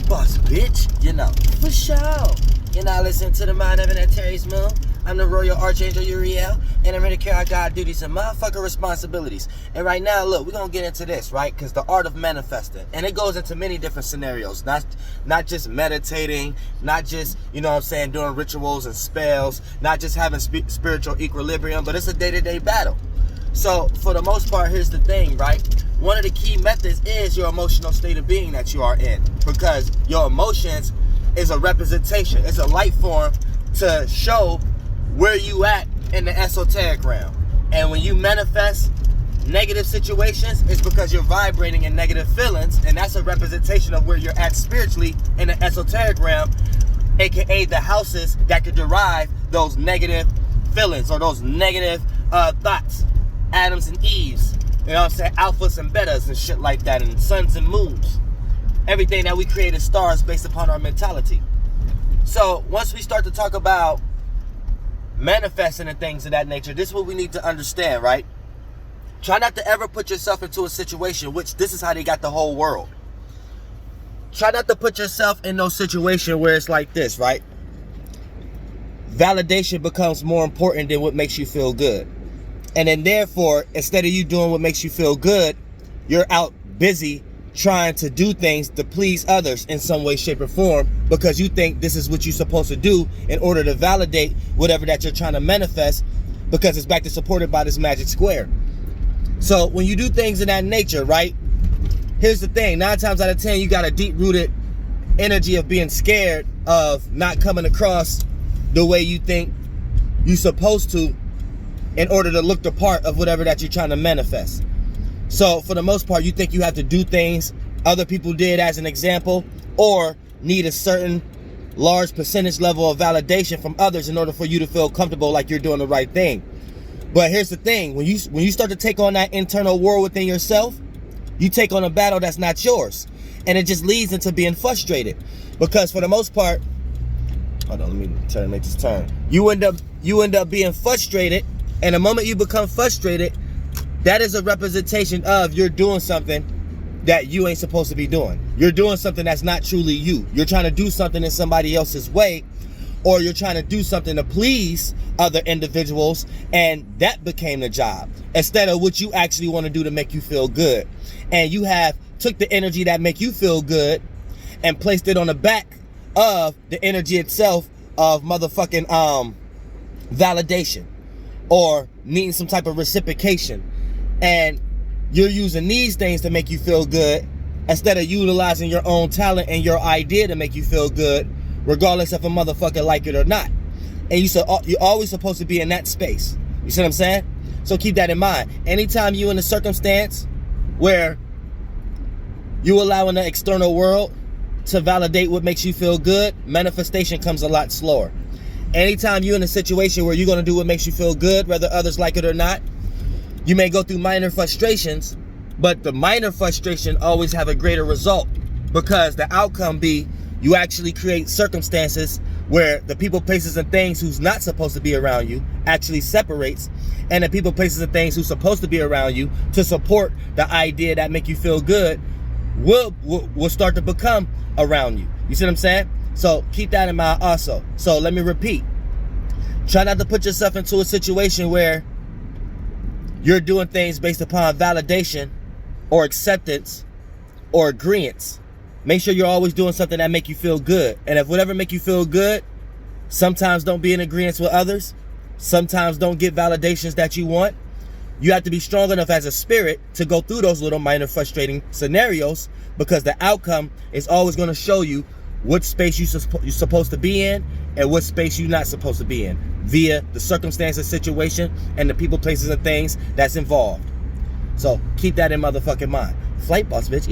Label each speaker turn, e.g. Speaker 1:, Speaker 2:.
Speaker 1: Flight boss, bitch. You know, for sure. You're not listening to the mind of an Terry's Moon. I'm the Royal Archangel Uriel, and I'm here to carry out God's duties and motherfucking responsibilities. And right now, look, we're going to get into this, right? Because the art of manifesting. And it goes into many different scenarios. Not just meditating, not just, you know what I'm saying, doing rituals and spells, not just having spiritual equilibrium, but it's a day-to-day battle. So, for the most part, here's the thing, right? One of the key methods is your emotional state of being that you are in. Because your emotions is a representation. It's a light form to show where you at in the esoteric realm. And when you manifest negative situations, it's because you're vibrating in negative feelings, and that's a representation of where you're at spiritually in the esoteric realm, aka the houses that could derive those negative feelings or those negative thoughts. Adams and Eves, you know what I'm saying, alphas and betas and shit like that, and suns and moons. Everything that we create as stars based upon our mentality. So once we start to talk about manifesting and things of that nature, this is what we need to understand, right? Try not to ever put yourself into a situation, which this is how they got the whole world. Try not to put yourself in no situation where it's like this, right? Validation becomes more important than what makes you feel good. And then therefore, instead of you doing what makes you feel good, you're out busy trying to do things to please others in some way, shape, or form, because you think this is what you're supposed to do in order to validate whatever that you're trying to manifest, because it's back to supported by this magic square. So when you do things of that nature, right, here's the thing. 9 times out of 10, you got a deep-rooted energy of being scared of not coming across the way you think you're supposed to in order to look the part of whatever that you're trying to manifest. So for the most part, you think you have to do things other people did as an example, or need a certain large percentage level of validation from others in order for you to feel comfortable like you're doing the right thing. But here's the thing, when you start to take on that internal war within yourself, you take on a battle that's not yours. And it just leads into being frustrated. Because for the most part, hold on, let me make this turn. You end up being frustrated, and the moment you become frustrated, that is a representation of you're doing something that you ain't supposed to be doing. You're doing something that's not truly you. You're trying to do something in somebody else's way, or you're trying to do something to please other individuals, and that became the job instead of what you actually want to do to make you feel good. And you have took the energy that make you feel good and placed it on the back of the energy itself of motherfucking validation or needing some type of reciprocation. And you're using these things to make you feel good instead of utilizing your own talent and your idea to make you feel good, regardless if a motherfucker like it or not. And you're always supposed to be in that space. You see what I'm saying? So keep that in mind. Anytime you're in a circumstance where you allowing the external world to validate what makes you feel good, manifestation comes a lot slower. Anytime you're in a situation where you're going to do what makes you feel good, whether others like it or not, you may go through minor frustrations, but the minor frustration always have a greater result, because the outcome be you actually create circumstances where the people, places, and things who's not supposed to be around you actually separates, and the people, places, and things who's supposed to be around you to support the idea that make you feel good will start to become around you. You see what I'm saying? So keep that in mind also. So let me repeat. Try not to put yourself into a situation where you're doing things based upon validation or acceptance or agreeance. Make sure you're always doing something that make you feel good. And if whatever make you feel good, sometimes don't be in agreement with others. Sometimes don't get validations that you want. You have to be strong enough as a spirit to go through those little minor frustrating scenarios, because the outcome is always going to show you what space you're supposed to be in and what space you're not supposed to be in, via the circumstances, situation, and the people, places, and things that's involved. So keep that in motherfucking mind. Flight boss, bitch.